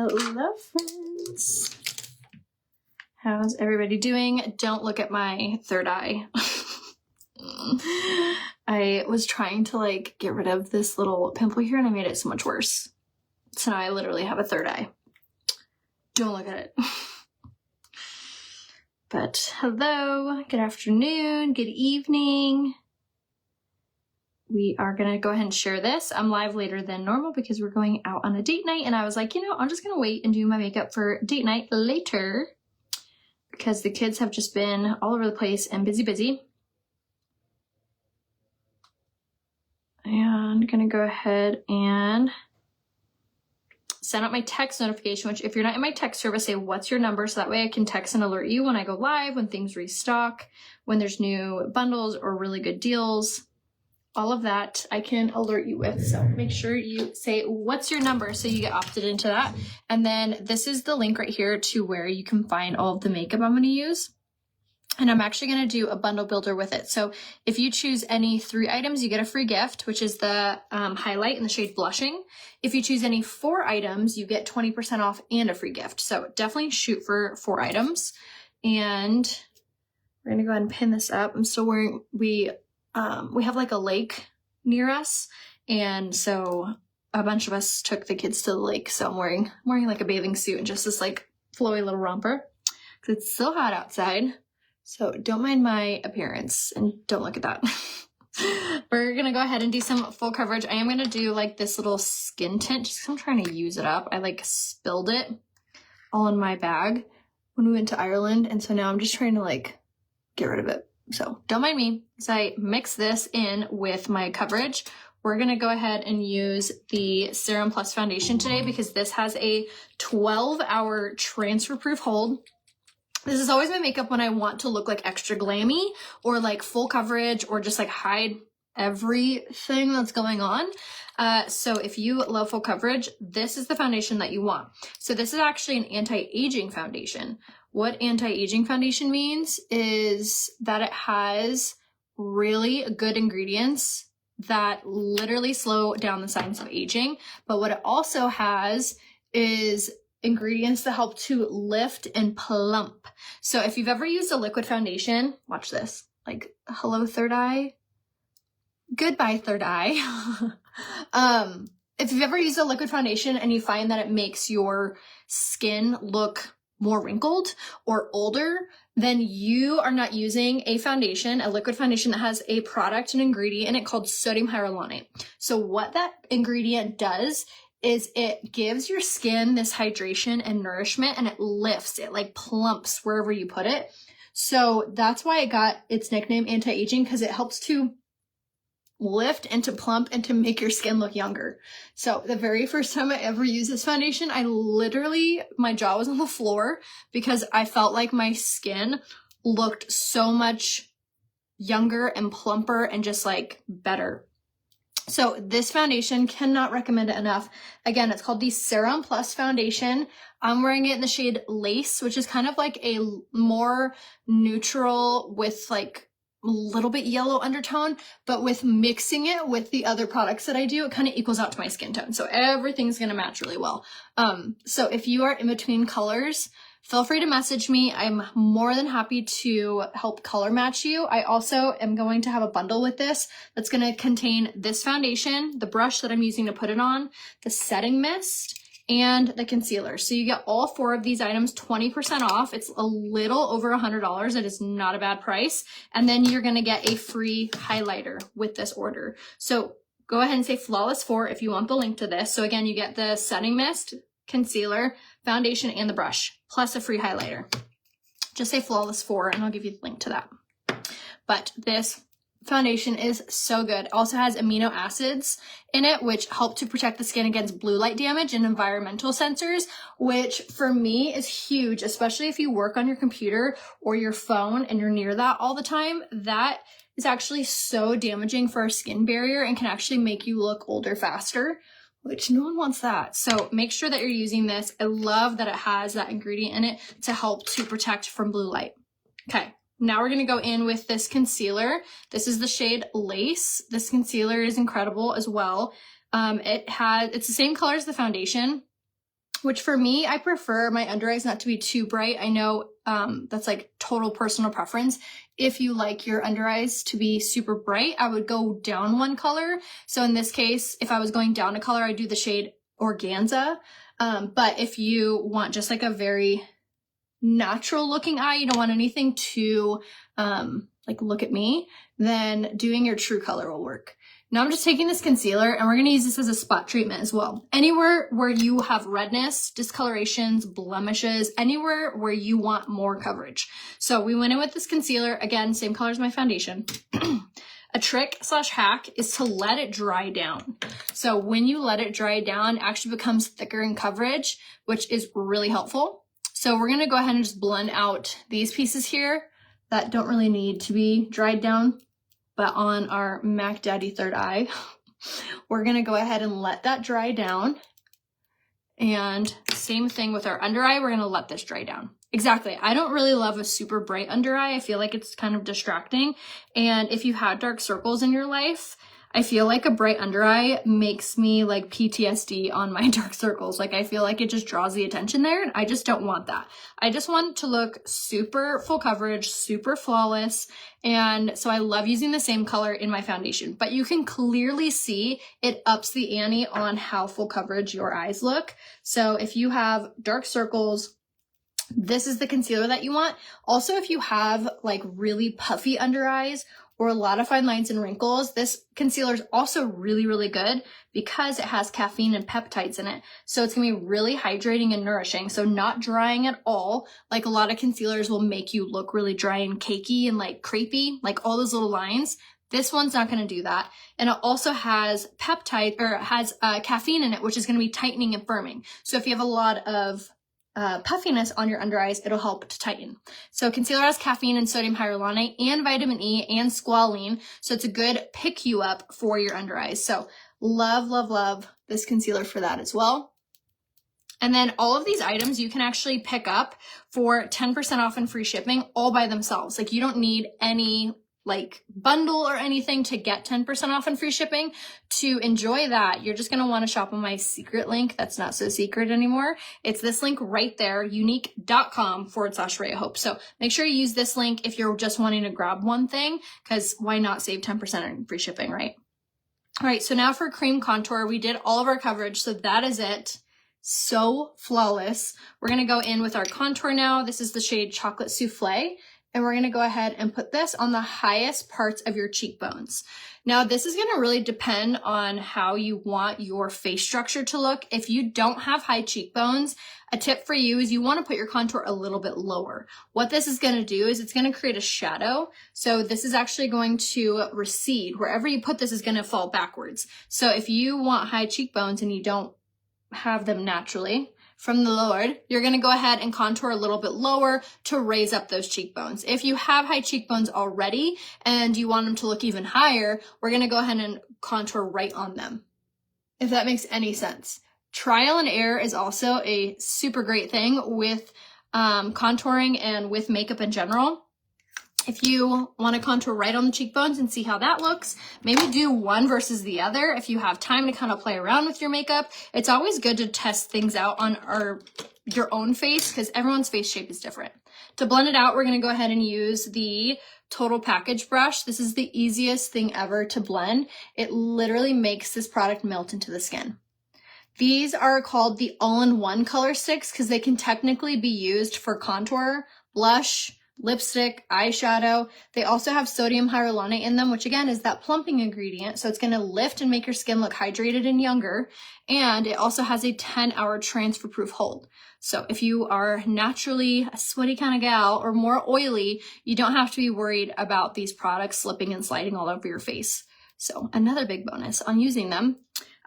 Hello, friends. How's everybody doing? Don't look at my third eye. I was trying to like get rid of this little pimple here and I made it so much worse. So now I literally have a third eye. Don't look at it. But hello, good afternoon, good evening. We are gonna go ahead and share this. I'm live later than normal because we're going out on a date night, and I was like, you know, I'm just gonna wait and do my makeup for date night later because the kids have just been all over the place and busy. And I'm gonna go ahead and send out my text notification, which if you're not in my text service, say what's your number, so that way I can text and alert you when I go live, when things restock, when there's new bundles or really good deals. All of that I can alert you with. So make sure you say what's your number so you get opted into that. And then this is the link right here to where you can find all of the makeup I'm going to use. And I'm actually going to do a bundle builder with it. So if you choose any 3 items, you get a free gift, which is the highlight in the shade Blushing. If you choose any 4 items, you get 20% off and a free gift. So definitely shoot for 4 items. And we're going to go ahead and pin this up. I'm still wearing, we have like a lake near us. And so a bunch of us took the kids to the lake. So I'm wearing like a bathing suit and just this like flowy little romper because it's so hot outside. So don't mind my appearance and don't look at that. We're going to go ahead and do some full coverage. I am going to do like this little skin tint just because I'm trying to use it up. I like spilled it all in my bag when we went to Ireland. And so now I'm just trying to like get rid of it. So don't mind me as I mix this in with my coverage. We're going to go ahead and use the Serum Plus Foundation today because this has a 12-hour transfer-proof hold. This is always my makeup when I want to look like extra glammy or like full coverage or just like hide everything that's going on. So if you love full coverage, this is the foundation that you want. So this is actually an anti-aging foundation. What anti-aging foundation means is that it has really good ingredients that literally slow down the signs of aging. But what it also has is ingredients that help to lift and plump. So if you've ever used a liquid foundation, watch this, like hello third eye, goodbye third eye. If you've ever used a liquid foundation and you find that it makes your skin look more wrinkled or older, then you are not using a foundation, a liquid foundation that has a product, an ingredient in it called sodium hyaluronate. So what that ingredient does is it gives your skin this hydration and nourishment, and it lifts, it like plumps wherever you put it. So that's why it got its nickname anti-aging, because it helps to lift and to plump and to make your skin look younger. So the very first time I ever used this foundation, I literally, my jaw was on the floor because I felt like my skin looked so much younger and plumper and just like better. So this foundation, cannot recommend it enough. Again, it's called the Serum Plus Foundation. I'm wearing it in the shade Lace, which is kind of like a more neutral with like a little bit yellow undertone, but with mixing it with the other products that I do, it kind of equals out to my skin tone. So everything's going to match really well. So if you are in between colors, feel free to message me. I'm more than happy to help color match you. I also am going to have a bundle with this that's going to contain this foundation, the brush that I'm using to put it on, the setting mist, and the concealer. So you get all 4 of these items 20% off. It's a little over $100. It is not a bad price. And then you're going to get a free highlighter with this order. So go ahead and say Flawless 4 if you want the link to this. So again, you get the setting mist, concealer, foundation, and the brush, plus a free highlighter. Just say Flawless 4 and I'll give you the link to that. But this foundation is so good. It also has amino acids in it, which help to protect the skin against blue light damage and environmental sensors, which for me is huge, especially if you work on your computer or your phone and you're near that all the time. That is actually so damaging for our skin barrier and can actually make you look older faster, which no one wants that. So make sure that you're using this. I love that it has that ingredient in it to help to protect from blue light. Okay, now we're going to go in with this concealer. This is the shade Lace. This concealer is incredible as well. It's the same color as the foundation. which for me, I prefer my under eyes not to be too bright. I know that's like total personal preference. If you like your under eyes to be super bright, I would go down one color. So in this case, if I was going down a color, I'd do the shade Organza. But if you want just like a very natural looking eye, you don't want anything too like look at me, then doing your true color will work. Now I'm just taking this concealer and we're going to use this as a spot treatment as well. Anywhere where you have redness, discolorations, blemishes, anywhere where you want more coverage. So we went in with this concealer, again, same color as my foundation. A trick / hack is to let it dry down. So when you let it dry down, it actually becomes thicker in coverage, which is really helpful. So we're going to go ahead and just blend out these pieces here that don't really need to be dried down. But on our Mac Daddy third eye, we're gonna go ahead and let that dry down. And same thing with our under eye, we're gonna let this dry down. Exactly, I don't really love a super bright under eye. I feel like it's kind of distracting. And if you had dark circles in your life, I feel like a bright under eye makes me like PTSD on my dark circles. Like I feel like it just draws the attention there and I just don't want that. I just want it to look super full coverage, super flawless. And so I love using the same color in my foundation, but you can clearly see it ups the ante on how full coverage your eyes look. So if you have dark circles, this is the concealer that you want. Also, if you have like really puffy under eyes or a lot of fine lines and wrinkles, this concealer is also really, really good because it has caffeine and peptides in it. So it's gonna be really hydrating and nourishing. So not drying at all. Like a lot of concealers will make you look really dry and cakey and like crepey, like all those little lines. This one's not gonna do that. And it also has peptide or has caffeine in it, which is gonna be tightening and firming. So if you have a lot of puffiness on your under eyes, it'll help to tighten. So concealer has caffeine and sodium hyaluronate and vitamin E and squalene. So it's a good pick you up for your under eyes. So love, love, love this concealer for that as well. And then all of these items you can actually pick up for 10% off and free shipping all by themselves. Like you don't need any like bundle or anything to get 10% off and free shipping. To enjoy that, you're just gonna wanna shop on my secret link that's not so secret anymore. It's this link right there, unique.com/RayaHope. So make sure you use this link if you're just wanting to grab one thing, because why not save 10% on free shipping, right? All right, so now for cream contour, we did all of our coverage, so that is it. So flawless. We're gonna go in with our contour now. This is the shade Chocolate Souffle. And we're gonna go ahead and put this on the highest parts of your cheekbones. Now, this is gonna really depend on how you want your face structure to look. If you don't have high cheekbones, a tip for you is you wanna put your contour a little bit lower. What this is gonna do is it's gonna create a shadow. So this is actually going to recede. Wherever you put this is gonna fall backwards. So if you want high cheekbones and you don't have them naturally, from the Lord, you're gonna go ahead and contour a little bit lower to raise up those cheekbones. If you have high cheekbones already and you want them to look even higher, we're gonna go ahead and contour right on them. If that makes any sense. Trial and error is also a super great thing with contouring and with makeup in general. If you want to contour right on the cheekbones and see how that looks, maybe do one versus the other. If you have time to kind of play around with your makeup, it's always good to test things out on your own face because everyone's face shape is different. To blend it out, we're going to go ahead and use the Total Package brush. This is the easiest thing ever to blend. It literally makes this product melt into the skin. These are called the all-in-one color sticks because they can technically be used for contour, blush, lipstick, eyeshadow. They also have sodium hyaluronate in them, which again is that plumping ingredient. So it's going to lift and make your skin look hydrated and younger. And it also has a 10-hour transfer proof hold. So if you are naturally a sweaty kind of gal or more oily, you don't have to be worried about these products slipping and sliding all over your face. So another big bonus on using them.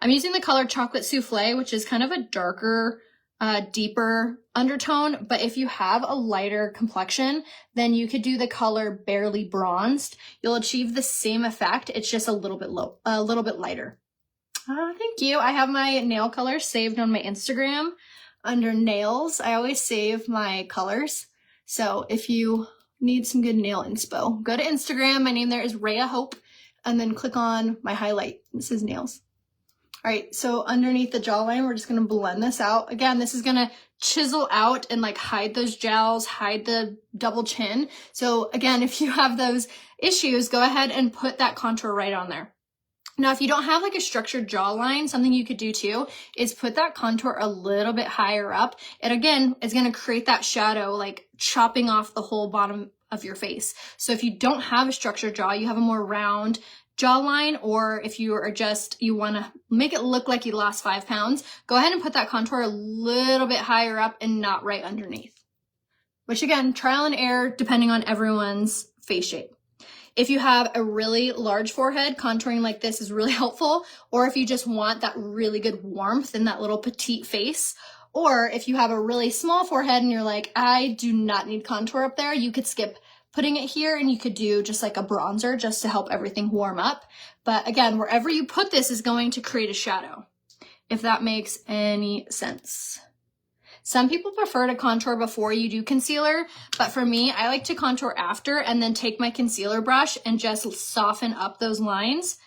I'm using the color Chocolate Souffle, which is kind of a darker, deeper undertone, but if you have a lighter complexion, then you could do the color Barely Bronzed. You'll achieve the same effect. It's just a little bit lighter. Thank you. I have my nail colors saved on my Instagram under nails. I always save my colors. So if you need some good nail inspo, go to Instagram. My name there is RayaHope, and then click on my highlight. This is nails. All right, so underneath the jawline, we're just gonna blend this out. Again, this is gonna chisel out and like hide those jowls, hide the double chin. So again, if you have those issues, go ahead and put that contour right on there. Now, if you don't have like a structured jawline, something you could do too is put that contour a little bit higher up. And again, it's gonna create that shadow, like chopping off the whole bottom of your face. So if you don't have a structured jaw, you have a more round jawline, or if you are just, you wanna make it look like you lost 5 pounds, go ahead and put that contour a little bit higher up and not right underneath. Which again, trial and error depending on everyone's face shape. If you have a really large forehead, contouring like this is really helpful. Or if you just want that really good warmth in that little petite face. Or if you have a really small forehead and you're like, I do not need contour up there, you could skip putting it here and you could do just like a bronzer just to help everything warm up. But again, wherever you put this is going to create a shadow, if that makes any sense. Some people prefer to contour before you do concealer, but for me, I like to contour after and then take my concealer brush and just soften up those lines.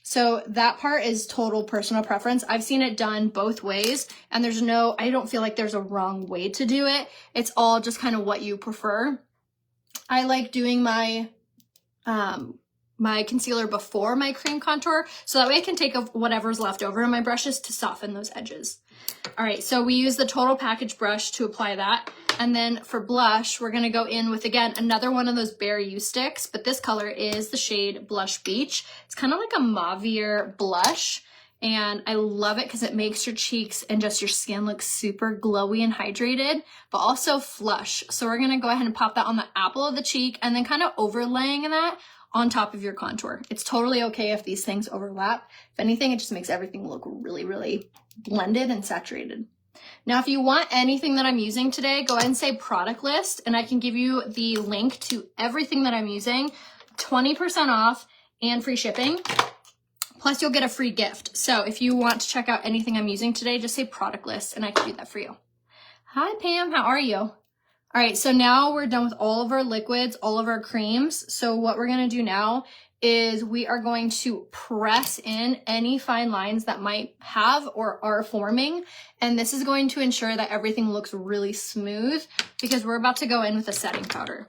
So that part is total personal preference. I've seen it done both ways, and I don't feel like there's a wrong way to do it. It's all just kind of what you prefer. I like doing my my concealer before my cream contour, so that way I can take whatever's left over in my brushes to soften those edges. All right, so we use the Total Package brush to apply that. And then for blush, we're gonna go in with, again, another one of those Bare You sticks, but this color is the shade Blush Beach. It's kind of like a mauvier blush, and I love it because it makes your cheeks and just your skin look super glowy and hydrated, but also flush. So we're gonna go ahead and pop that on the apple of the cheek and then kind of overlaying that on top of your contour. It's totally okay if these things overlap. If anything, it just makes everything look really, really blended and saturated. Now, if you want anything that I'm using today, go ahead and say product list, and I can give you the link to everything that I'm using, 20% off and free shipping. Plus, you'll get a free gift. So if you want to check out anything I'm using today, just say product list, and I can do that for you. Hi, Pam. How are you? All right, so now we're done with all of our liquids, all of our creams. So what we're gonna do now is we are going to press in any fine lines that might have or are forming. And this is going to ensure that everything looks really smooth because we're about to go in with a setting powder.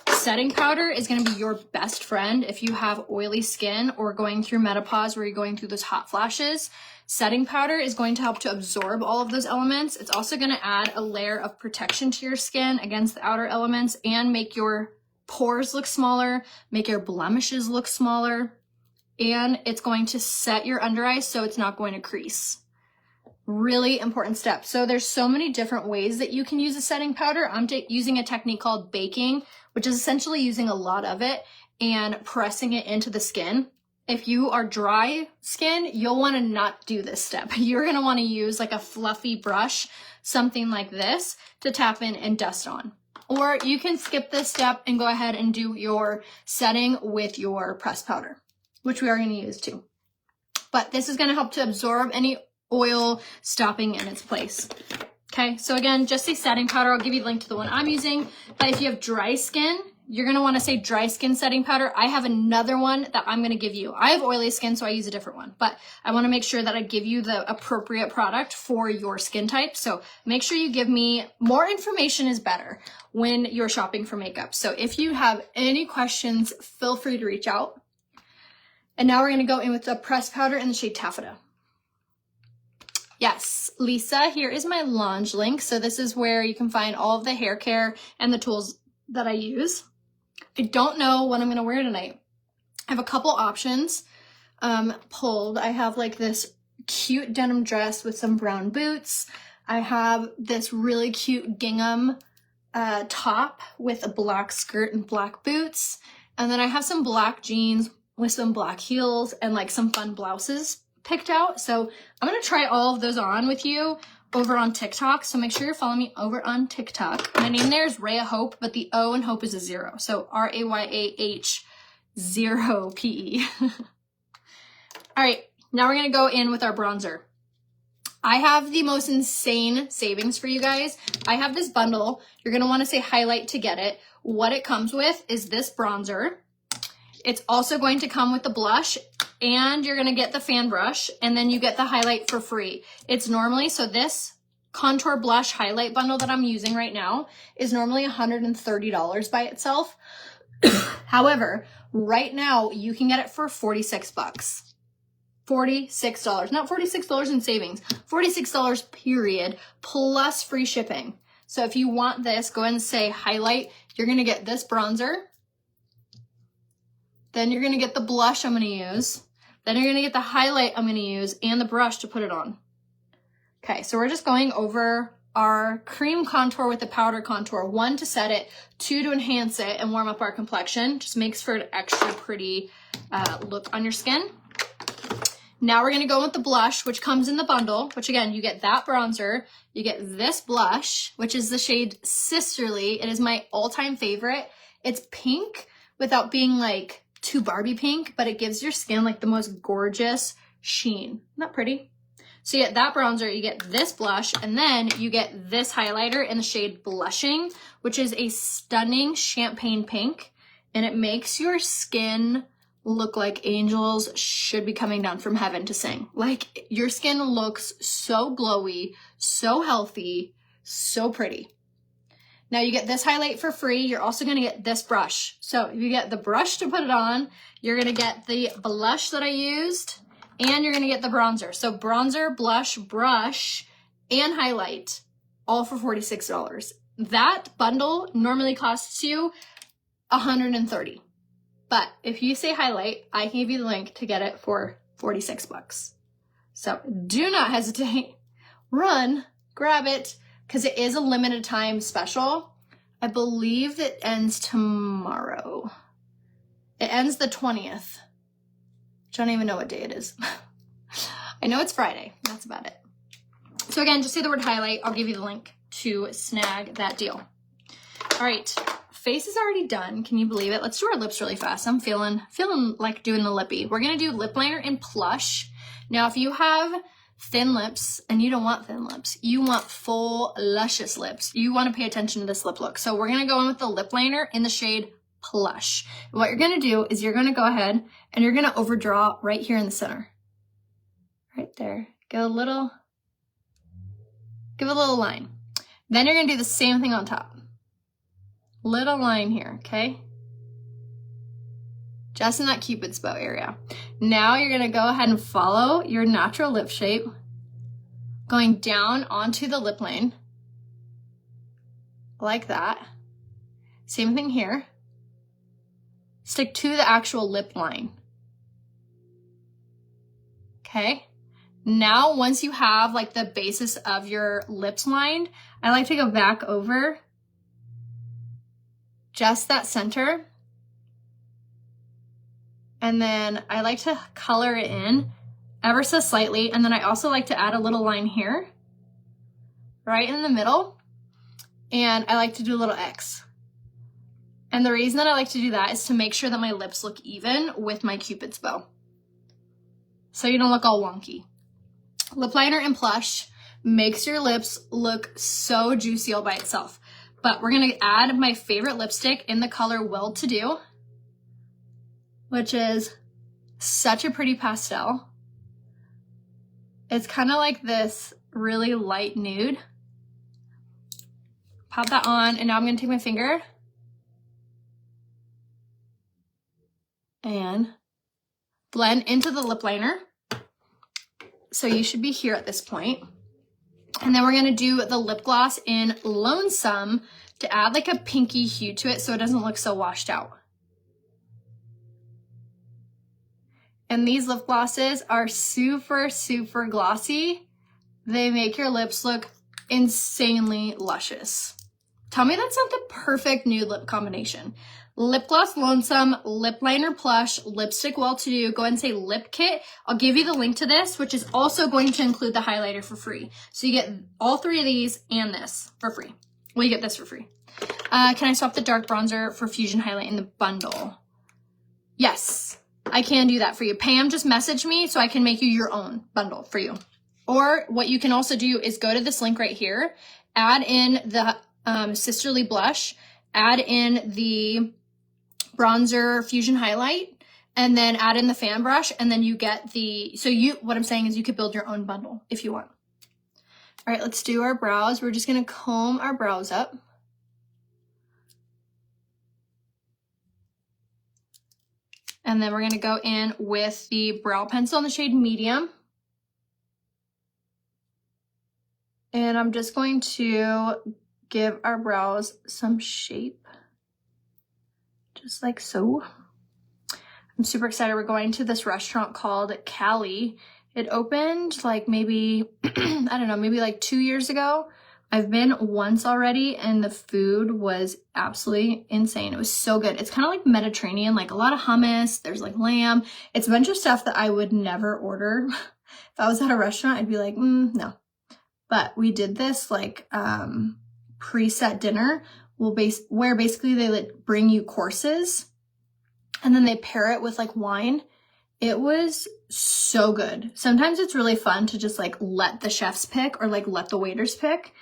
Setting powder is going to be your best friend if you have oily skin or going through menopause where you're going through those hot flashes. Setting powder is going to help to absorb all of those elements. It's also going to add a layer of protection to your skin against the outer elements and make your pores look smaller, make your blemishes look smaller, and it's going to set your under eyes so it's not going to crease. Really important step. So there's so many different ways that you can use a setting powder. I'm using a technique called baking, which is essentially using a lot of it and pressing it into the skin. If you are dry skin, you'll want to not do this step. You're going to want to use like a fluffy brush, something like this, to tap in and dust on. Or you can skip this step and go ahead and do your setting with your pressed powder, which we are going to use too. But this is going to help to absorb any oil, stopping in its place. Okay, so again, just say setting powder. I'll give you the link to the one I'm using. But if you have dry skin, you're going to want to say dry skin setting powder. I have another one that I'm going to give you. I have oily skin, so I use a different one. But I want to make sure that I give you the appropriate product for your skin type. So make sure you give me more information is better when you're shopping for makeup. So if you have any questions, feel free to reach out. And now we're going to go in with the pressed powder in the shade Taffeta. Yes, Lisa, here is my Launch link. So this is where you can find all of the hair care and the tools that I use. I don't know what I'm going to wear tonight. I have a couple options pulled. I have like this cute denim dress with some brown boots. I have this really cute gingham top with a black skirt and black boots. And then I have some black jeans with some black heels and like some fun blouses picked out. So I'm going to try all of those on with you over on TikTok. So make sure you're following me over on TikTok. My name there is RayaHope, but the O in Hope is a 0. So RAYAH 0 PE. All right, now we're going to go in with our bronzer. I have the most insane savings for you guys. I have this bundle. You're going to want to say highlight to get it. What it comes with is this bronzer. It's also going to come with the blush. and you're gonna get the fan brush, and then you get the highlight for free. It's normally, so this contour blush highlight bundle that I'm using right now is normally $130 by itself. However, right now you can get it for 46 bucks. $46, not $46 in savings, $46 period, plus free shipping. So if you want this, go ahead and say highlight. You're gonna get this bronzer. Then you're gonna get the blush I'm gonna use. Then you're gonna get the highlight I'm gonna use and the brush to put it on. Okay, so we're just going over our cream contour with the powder contour. 1, to set it, 2, to enhance it and warm up our complexion. Just makes for an extra pretty look on your skin. Now we're gonna go with the blush, which comes in the bundle, which again, you get that bronzer, you get this blush, which is the shade Sisterly. It is my all-time favorite. It's pink without being like too Barbie pink, but it gives your skin like the most gorgeous sheen. Isn't that pretty? So you get that bronzer, you get this blush, and then you get this highlighter in the shade Blushing, which is a stunning champagne pink, and it makes your skin look like angels should be coming down from heaven to sing. Like, your skin looks so glowy, so healthy, so pretty. Now you get this highlight for free. You're also gonna get this brush. So you get the brush to put it on, you're gonna get the blush that I used, and you're gonna get the bronzer. So bronzer, blush, brush, and highlight, all for $46. That bundle normally costs you $130. But if you say highlight, I can give you the link to get it for 46 bucks. So do not hesitate. Run, grab it, because it is a limited time special. I believe it ends tomorrow. It ends the 20th. I don't even know what day it is. I know it's Friday. That's about it. So again, just say the word highlight. I'll give you the link to snag that deal. All right. Face is already done. Can you believe it? Let's do our lips really fast. I'm feeling like doing the lippy. We're gonna do lip liner in Plush. Now, if you have thin lips and you don't want thin lips, you want full luscious lips, you want to pay attention to this lip look. So we're gonna go in with the lip liner in the shade Plush. What you're gonna do is you're gonna go ahead and you're gonna overdraw right here in the center. Right there. Give a little line. Then you're gonna do the same thing on top. Little line here, okay? Just in that Cupid's bow area. Now you're gonna go ahead and follow your natural lip shape, going down onto the lip line, like that. Same thing here. Stick to the actual lip line. Okay? Now, once you have like the basis of your lips lined, I like to go back over just that center. And then I like to color it in ever so slightly. And then I also like to add a little line here, right in the middle. And I like to do a little X. And the reason that I like to do that is to make sure that my lips look even with my Cupid's bow, so you don't look all wonky. Lip liner in Plush makes your lips look so juicy all by itself. But we're gonna add my favorite lipstick in the color Well To Do, which is such a pretty pastel. It's kind of like this really light nude. Pop that on, and now I'm gonna take my finger and blend into the lip liner. So you should be here at this point. And then we're gonna do the lip gloss in Lonesome to add like a pinky hue to it so it doesn't look so washed out. And these lip glosses are super, super glossy. They make your lips look insanely luscious. Tell me that's not the perfect nude lip combination. Lip gloss Lonesome, lip liner Plush, lipstick Well To Do. Go ahead and say lip kit. I'll give you the link to this, which is also going to include the highlighter for free. So you get all three of these and this for free. Well, you get this for free. Can I swap the dark bronzer for Fusion Highlight in the bundle? Yes, I can do that for you. Pam, just message me so I can make you your own bundle for you. Or what you can also do is go to this link right here, add in the Sisterly blush, add in the bronzer Fusion Highlight, and then add in the fan brush, and then you get the, what I'm saying is you could build your own bundle if you want. All right, let's do our brows. We're just gonna comb our brows up. And then we're gonna go in with the brow pencil in the shade medium. And I'm just going to give our brows some shape, just like so. I'm super excited. We're going to this restaurant called Cali. It opened like maybe, I don't know, maybe like 2 years ago. I've been once already and the food was absolutely insane. It was so good. It's kind of like Mediterranean, like a lot of hummus. There's like lamb. It's a bunch of stuff that I would never order. If I was at a restaurant, I'd be like, no. But we did this like preset dinner where basically they like bring you courses and then they pair it with like wine. It was so good. Sometimes it's really fun to just like let the chefs pick or like let the waiters pick.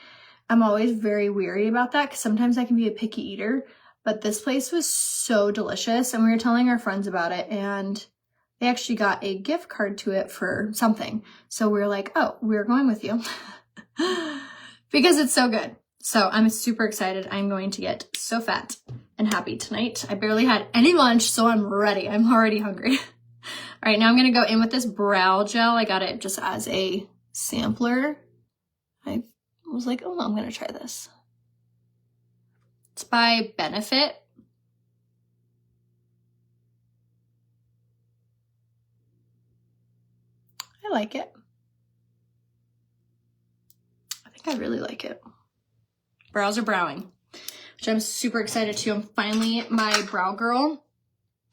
I'm always very weary about that because sometimes I can be a picky eater, but this place was so delicious and we were telling our friends about it and they actually got a gift card to it for something. So we were like, oh, we're going with you because it's so good. So I'm super excited. I'm going to get so fat and happy tonight. I barely had any lunch, so I'm ready. I'm already hungry. All right, now I'm going to go in with this brow gel. I got it just as a sampler. I was like, oh, I'm going to try this. It's by Benefit. I like it. I think I really like it. Brows are browing, which I'm super excited to. I'm finally my brow girl.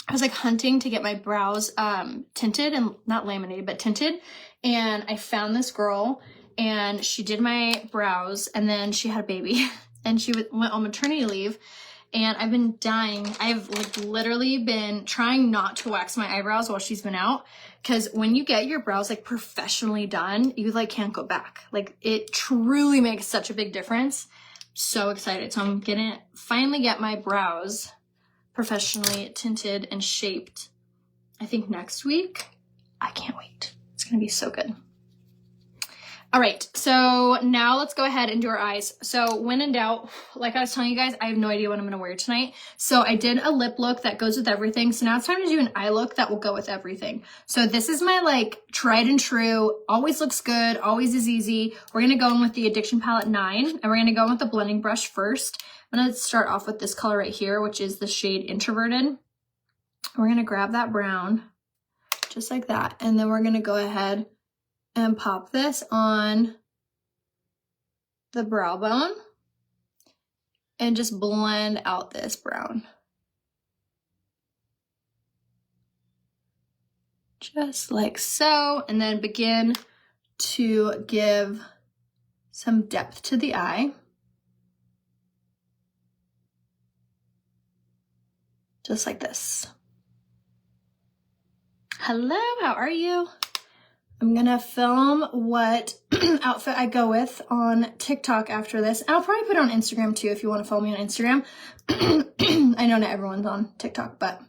I was like hunting to get my brows tinted and not laminated, but tinted. And I found this girl and she did my brows and then she had a baby and she went on maternity leave. And I've been dying. I've like literally been trying not to wax my eyebrows while she's been out. Cause when you get your brows like professionally done, you like can't go back. Like it truly makes such a big difference. So excited. So I'm gonna finally get my brows professionally tinted and shaped, I think next week. I can't wait. It's gonna be so good. All right, so now let's go ahead and do our eyes. So when in doubt, like I was telling you guys, I have no idea what I'm gonna wear tonight. So I did a lip look that goes with everything. So now it's time to do an eye look that will go with everything. So this is my like tried and true, always looks good, always is easy. We're gonna go in with the Addiction Palette 9 and we're gonna go in with the blending brush first. I'm gonna start off with this color right here, which is the shade Introverted. We're gonna grab that brown, just like that. And then we're gonna go ahead and pop this on the brow bone and just blend out this brown. Just like so, and then begin to give some depth to the eye. Just like this. Hello, how are you? I'm gonna film what outfit I go with on TikTok after this. And I'll probably put it on Instagram too if you want to follow me on Instagram. I know not everyone's on TikTok, but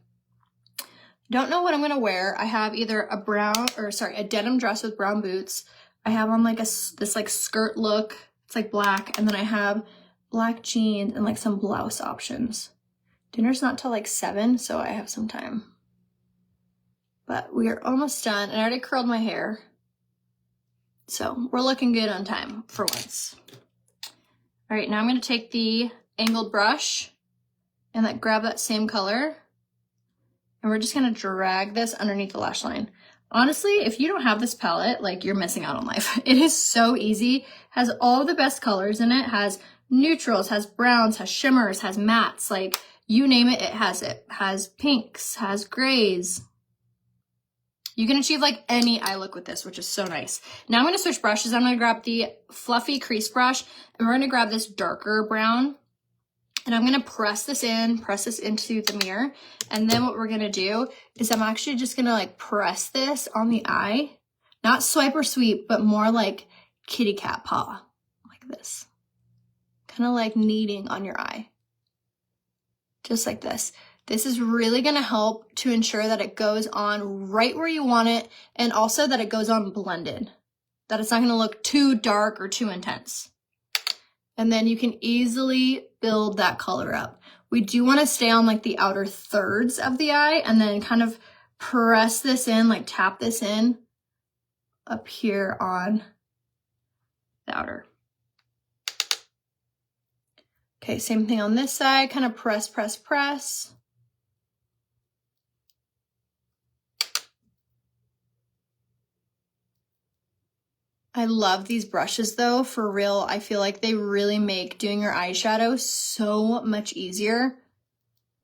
don't know what I'm gonna wear. I have either a denim dress with brown boots. I have on like this like skirt look. It's like black, and then I have black jeans and like some blouse options. Dinner's not till like 7, so I have some time. But we are almost done, and I already curled my hair. So we're looking good on time for once. All right, now I'm gonna take the angled brush and like grab that same color. And we're just gonna drag this underneath the lash line. Honestly, if you don't have this palette, like you're missing out on life. It is so easy, has all the best colors in it, has neutrals, has browns, has shimmers, has mattes, like you name it, it has it. Has pinks, has grays. You can achieve like any eye look with this, which is so nice. Now I'm going to switch brushes. I'm going to grab the fluffy crease brush and we're going to grab this darker brown and I'm going to press this into the mirror. And then what we're going to do is I'm actually just going to like press this on the eye, not swipe or sweep, but more like kitty cat paw, like this, kind of like kneading on your eye, just like this. This is really gonna help to ensure that it goes on right where you want it, and also that it goes on blended, that it's not gonna look too dark or too intense. And then you can easily build that color up. We do wanna stay on like the outer thirds of the eye and then kind of press this in, like tap this in up here on the outer. Okay, same thing on this side, kind of press, press, press. I love these brushes though, for real. I feel like they really make doing your eyeshadow so much easier.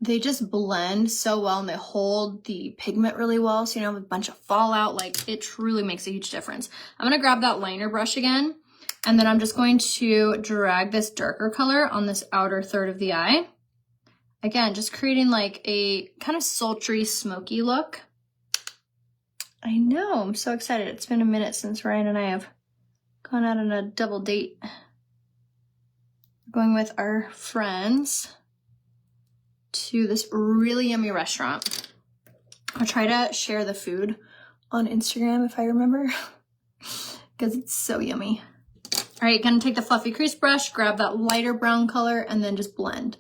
They just blend so well and they hold the pigment really well, so you don't have a bunch of fallout. Like, it truly makes a huge difference. I'm gonna grab that liner brush again, and then I'm just going to drag this darker color on this outer third of the eye. Again, just creating like a kind of sultry, smoky look. I know, I'm so excited. It's been a minute since Ryan and I have gone out on a double date. Going with our friends to this really yummy restaurant. I'll try to share the food on Instagram if I remember, because it's so yummy. All right, gonna take the fluffy crease brush, grab that lighter brown color, and then just blend.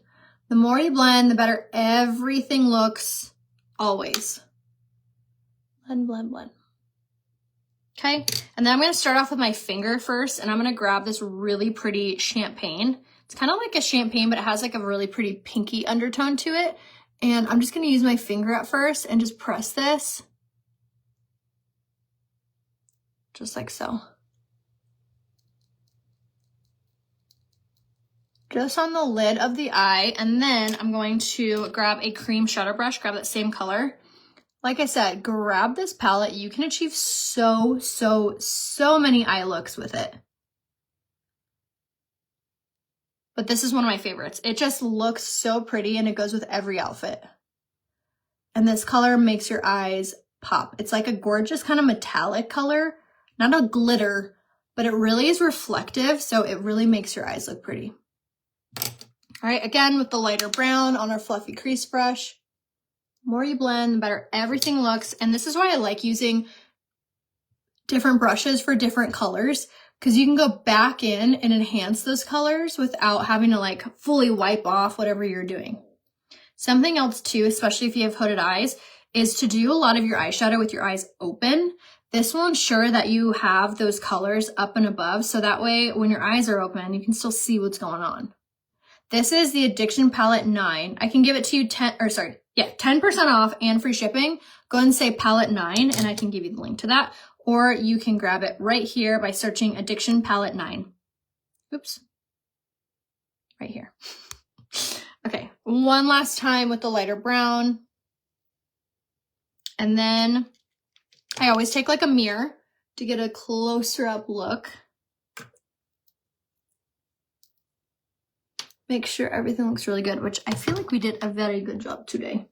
The more you blend, the better everything looks, always. Blend, blend, blend. Okay, and then I'm gonna start off with my finger first, and I'm gonna grab this really pretty champagne. It's kind of like a champagne, but it has like a really pretty pinky undertone to it. And I'm just gonna use my finger at first and just press this. Just like so. Just on the lid of the eye, and then I'm going to grab a cream shadow brush, grab that same color. Like I said, grab this palette. You can achieve so many eye looks with it. But this is one of my favorites. It just looks so pretty and it goes with every outfit. And this color makes your eyes pop. It's like a gorgeous kind of metallic color, not a glitter, but it really is reflective, so it really makes your eyes look pretty. All right, again with the lighter brown on our fluffy crease brush. The more you blend, the better everything looks. And this is why I like using different brushes for different colors, because you can go back in and enhance those colors without having to like fully wipe off whatever you're doing. Something else too, especially if you have hooded eyes, is to do a lot of your eyeshadow with your eyes open. This will ensure that you have those colors up and above, so that way when your eyes are open, you can still see what's going on. This is the Addiction Palette 9. I can give it to you 10% off and free shipping. Go ahead and say Palette 9 and I can give you the link to that. Or you can grab it right here by searching Addiction Palette 9. Oops. Right here. Okay, one last time with the lighter brown. And then I always take like a mirror to get a closer up look. Make sure everything looks really good, which I feel like we did a very good job today.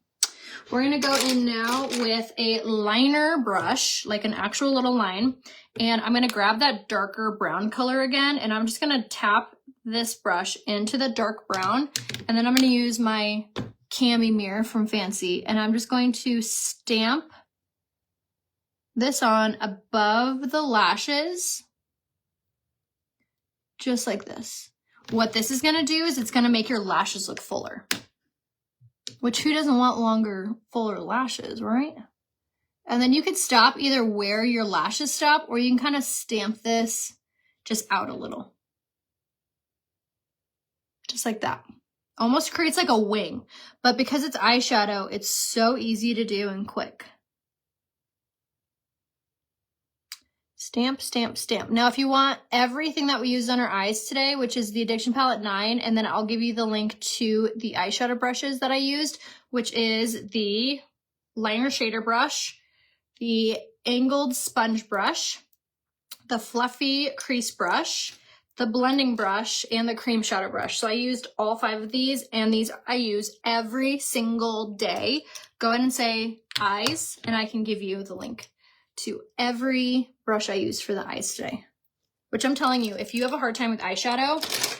We're gonna go in now with a liner brush, like an actual little line, and I'm gonna grab that darker brown color again, and I'm just gonna tap this brush into the dark brown, and then I'm gonna use my cami mirror from Fancy, and I'm just going to stamp this on above the lashes, just like this. What this is gonna do is it's gonna make your lashes look fuller. Which who doesn't want longer, fuller lashes, right? And then you could stop either where your lashes stop, or you can kind of stamp this just out a little. Just like that. Almost creates like a wing. But because it's eyeshadow, it's so easy to do and quick. Stamp, stamp, stamp. Now, if you want everything that we used on our eyes today, which is the Addiction Palette 9, and then I'll give you the link to the eyeshadow brushes that I used, which is the liner shader brush, the angled sponge brush, the fluffy crease brush, the blending brush, and the cream shadow brush. So I used all 5 of these, and these I use every single day. Go ahead and say eyes, and I can give you the link to every brush I used for the eyes today. Which I'm telling you, if you have a hard time with eyeshadow,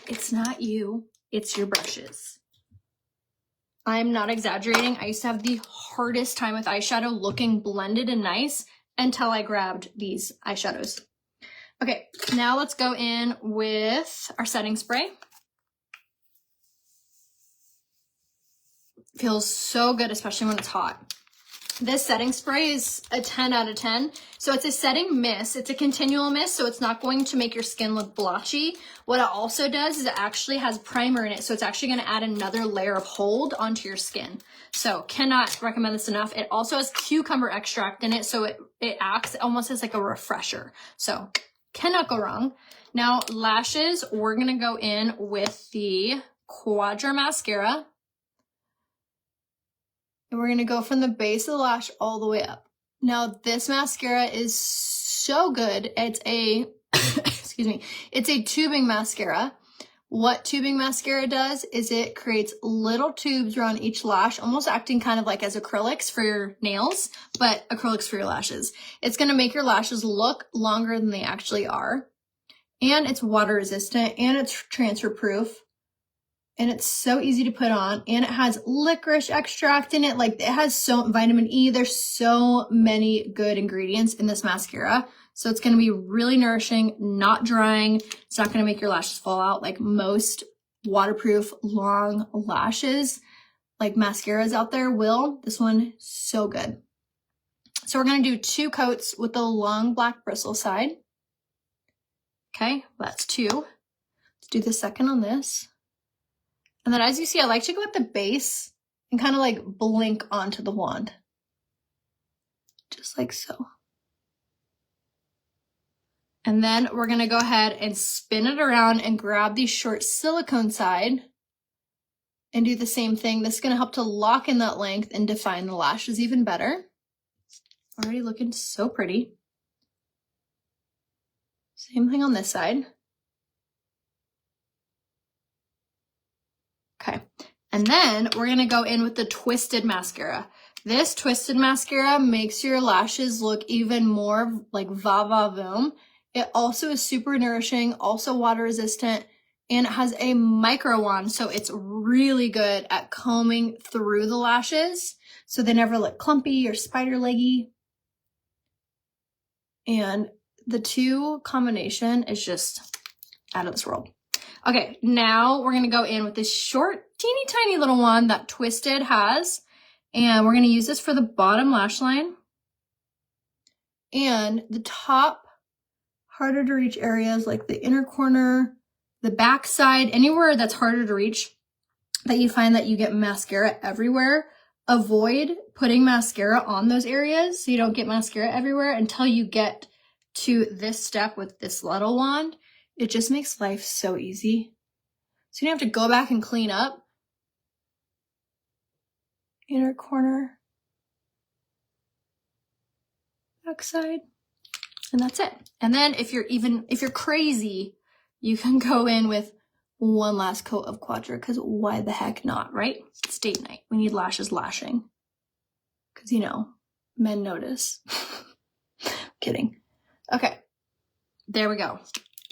it's not you, it's your brushes. I'm not exaggerating. I used to have the hardest time with eyeshadow looking blended and nice until I grabbed these eyeshadows. Okay, now let's go in with our setting spray. Feels so good, especially when it's hot. This setting spray is a 10 out of 10. So it's a setting mist. It's a continual mist, so it's not going to make your skin look blotchy. What it also does is it actually has primer in it, so it's actually going to add another layer of hold onto your skin. So cannot recommend this enough. It also has cucumber extract in it, so it acts almost as like a refresher. So cannot go wrong. Now lashes, we're going to go in with the Quadra mascara. And we're going to go from the base of the lash all the way up. Now, this mascara is so good. It's a, excuse me, it's a tubing mascara. What tubing mascara does is it creates little tubes around each lash, almost acting kind of like as acrylics for your nails, but acrylics for your lashes. It's going to make your lashes look longer than they actually are. And it's water resistant and it's transfer proof. And it's so easy to put on, and it has licorice extract in it. Like, it has vitamin E. There's so many good ingredients in this mascara. So it's going to be really nourishing, not drying. It's not going to make your lashes fall out like most waterproof long lashes, like mascaras out there will. This one, so good. So we're going to do 2 coats with the long black bristle side. Okay, that's 2. Let's do the second on this. And then as you see, I like to go at the base and kind of like blink onto the wand. Just like so. And then we're going to go ahead and spin it around and grab the short silicone side and do the same thing. This is going to help to lock in that length and define the lashes even better. Already looking so pretty. Same thing on this side. Okay, and then we're going to go in with the twisted mascara. This twisted mascara makes your lashes look even more like va-va-voom. It also is super nourishing, also water resistant, and it has a micro wand, so it's really good at combing through the lashes so they never look clumpy or spider leggy. And the 2 combination is just out of this world. Okay, now we're going to go in with this short, teeny tiny little one that Twisted has. And we're going to use this for the bottom lash line. And the top, harder to reach areas like the inner corner, the back side, anywhere that's harder to reach that you find that you get mascara everywhere. Avoid putting mascara on those areas so you don't get mascara everywhere until you get to this step with this little wand. It just makes life so easy. So you don't have to go back and clean up. Inner corner. Backside. And that's it. And then if you're crazy, you can go in with one last coat of Quadra, because why the heck not, right? It's date night. We need lashes lashing. Because, you know, men notice. Kidding. Okay. There we go.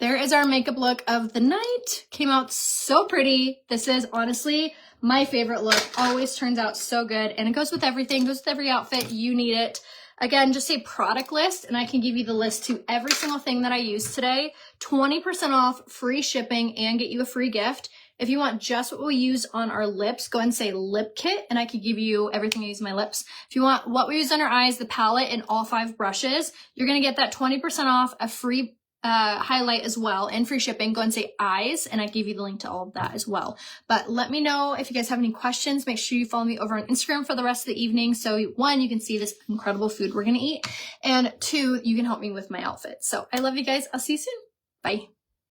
There is our makeup look of the night. Came out so pretty. This is honestly my favorite look. Always turns out so good. And it goes with everything. Goes with every outfit. You need it. Again, just a product list, and I can give you the list to every single thing that I used today. 20% off, free shipping, and get you a free gift. If you want just what we use on our lips, go ahead and say lip kit, and I can give you everything I use on my lips. If you want what we use on our eyes, the palette, and all 5 brushes, you're going to get that 20% off, a free highlight as well, and free shipping. Go and say eyes, and I give you the link to all of that as well. But let me know if you guys have any questions. Make sure you follow me over on Instagram for the rest of the evening. So 1, you can see this incredible food we're going to eat, and 2, you can help me with my outfit. So I love you guys. I'll see you soon. Bye.